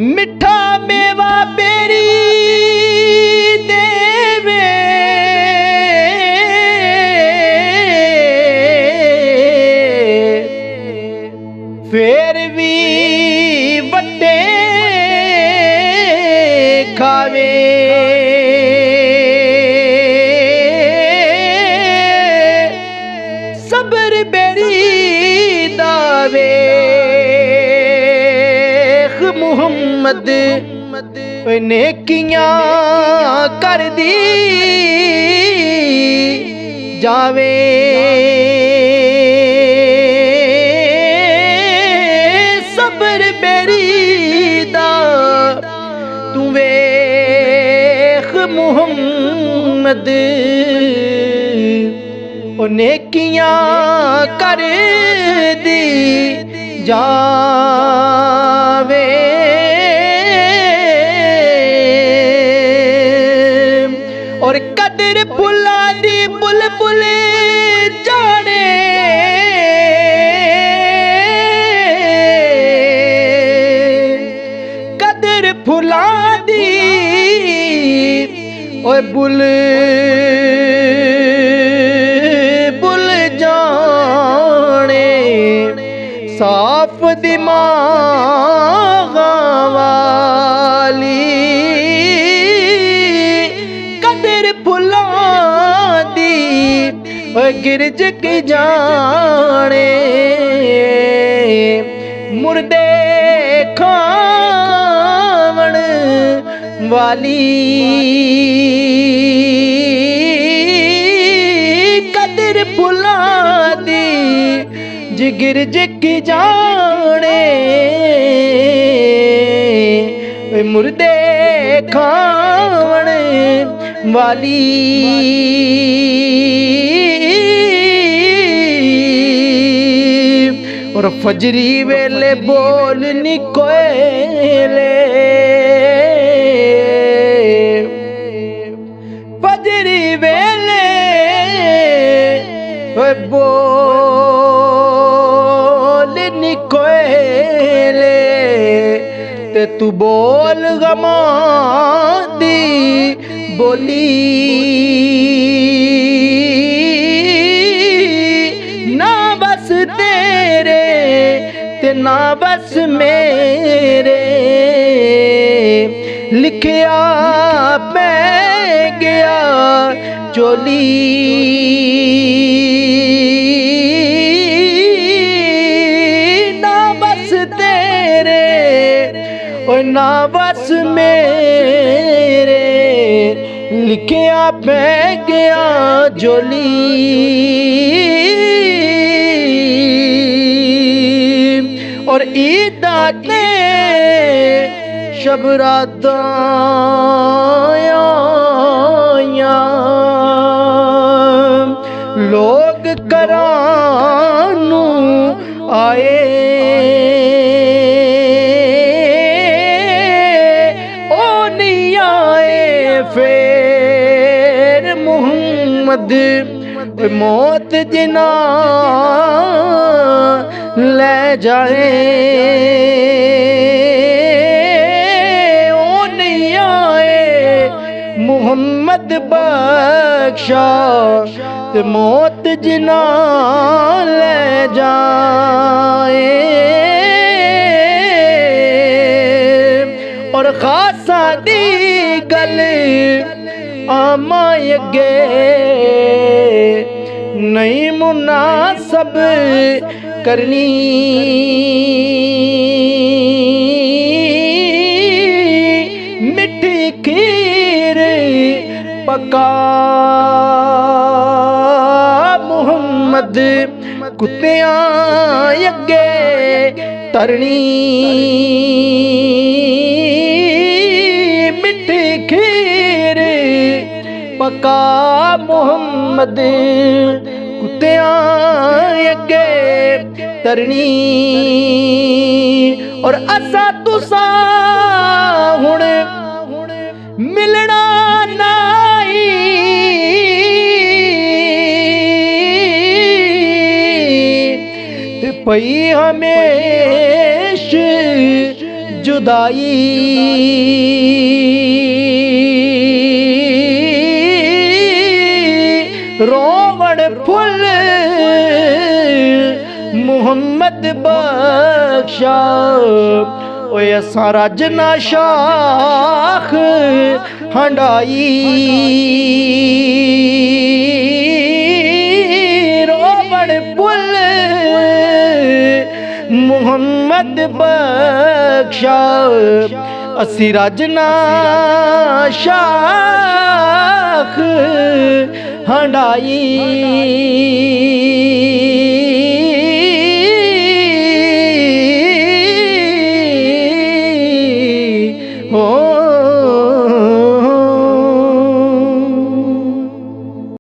मिठा मेवा बेरी देवे फिर भी वड्डे खावे सबर बेरी दावे मुहम्मद नेकियां कर दी जावे सबर बेरी दा तू वेख मुहम्मद नेकियां कर दी जावे और कदर फुला दी बुलबुल जाने कदर फुला दी ओए बुल बुल जाने साफ दिमाग वाली कदर फुला दी गिरज की जाने मुर्दे खावण वाली कदर फुला दी जिगर की जाने मुर्दे खावण वाली और फजरी वेले बोल नी कोयले फजरी वेले बोल नी कोयले ते तू बोल गमा दी बोली ना बस तेरे ते ना बस मेरे लिखिया पै गया चोली ना बस तेरे और ना बस मेरे लिखिया पै गया जोली और ईदा के शबराता लोग करानू आए ओ नहीं आए फिर मुहम्मद मौत जिना ले जाए ओ नहीं आए मुहम्मद बख्शा ते मौत जिना ले जाए और खासा दी गल आमा अगे नहीं मुनासब करनी मिठी खीर पका मुहम्मद कुत्तियां अगे तरनी मिठी खीर पका मुहम्मद कुत्तियां अगे तरनी और असा तुसा हुण मिलना नाई पई हमेश जुदाई रोवण फुल मुहम्मद बख्शा ओए असां रज ना शाख हंडाई रोवण फुल मुहम्मद बख्शा असी रज ना शाख हंडाई।